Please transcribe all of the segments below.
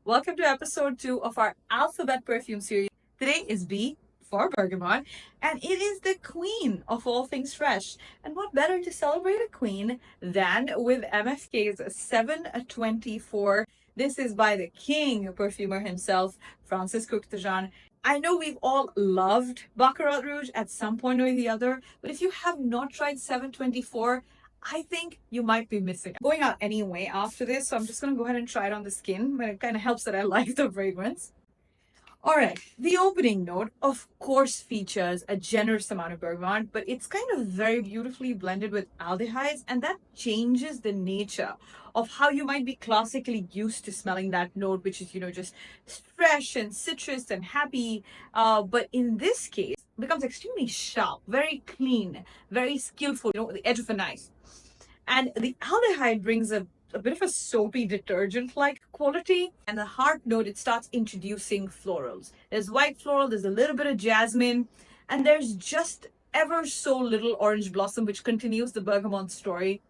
Welcome to episode 2 of our Alphabet Perfume series. Today is B for Bergamot, and it is the queen of all things fresh. And what better to celebrate a queen than with MFK's 724. This is by the king perfumer himself, Francis Kurkdjian. I know we've all loved Baccarat Rouge at some point or the other, but if you have not tried 724, I think you might be missing. I'm going out anyway after this, so I'm just going to go ahead and try it on the skin, but it kind of helps that I like the fragrance. All right, the opening note, of course, features a generous amount of bergamot, but it's kind of very beautifully blended with aldehydes, and that changes the nature of how you might be classically used to smelling that note, which is, just fresh and citrus and happy. But in this case, it becomes extremely sharp, very clean, very skillful, with the edge of a knife. And the aldehyde brings a bit of a soapy detergent-like quality. And the heart note, it starts introducing florals. There's white floral, there's a little bit of jasmine, and there's just ever so little orange blossom, which continues the bergamot story.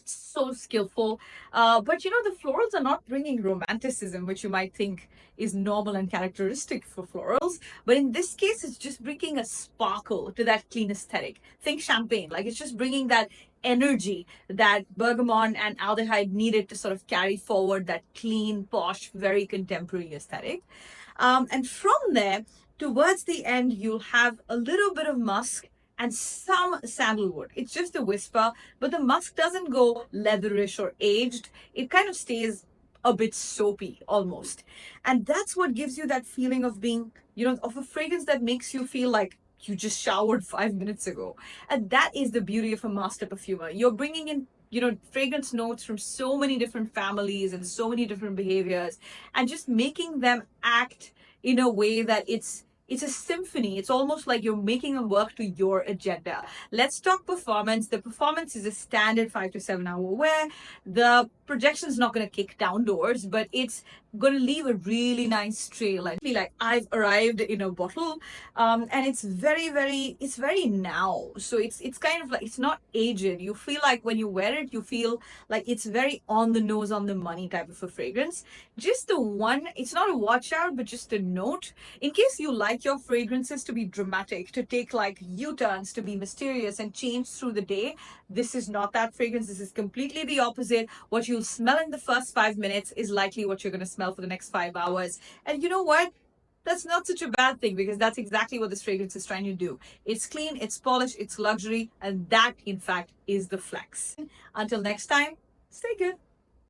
So skillful. But the florals are not bringing romanticism, which you might think is normal and characteristic for florals. But in this case, it's just bringing a sparkle to that clean aesthetic. Think champagne. Like, it's just bringing that energy that bergamot and aldehyde needed to sort of carry forward that clean, posh, very contemporary aesthetic. And from there, towards the end, you'll have a little bit of musk and some sandalwood. It's just a whisper, but the musk doesn't go leatherish or aged. It kind of stays a bit soapy almost. And that's what gives you that feeling of being, of a fragrance that makes you feel like you just showered 5 minutes ago. And that is the beauty of a master perfumer. You're bringing in fragrance notes from so many different families and so many different behaviors, and just making them act in a way that it's a symphony. It's almost like you're making them work to your agenda. Let's talk performance. The performance is a standard 5 to 7 hour wear. The projection is not going to kick down doors, but it's going to leave a really nice trail. Like I've arrived in a bottle, and it's very now. So it's kind of like, it's not aged. You feel like when you wear it, you feel like it's very on the nose, on the money type of a fragrance. Just the one, it's not a watch out, but just a note. In case you like your fragrances to be dramatic, to take like U-turns, to be mysterious and change through the day, this is not that fragrance. This is completely the opposite. What you'll smell in the first 5 minutes is likely what you're going to smell for the next 5 hours. And you know what? That's not such a bad thing, because that's exactly what this fragrance is trying to do. It's clean, it's polished, it's luxury, and that, in fact, is the flex. Until next time, stay good.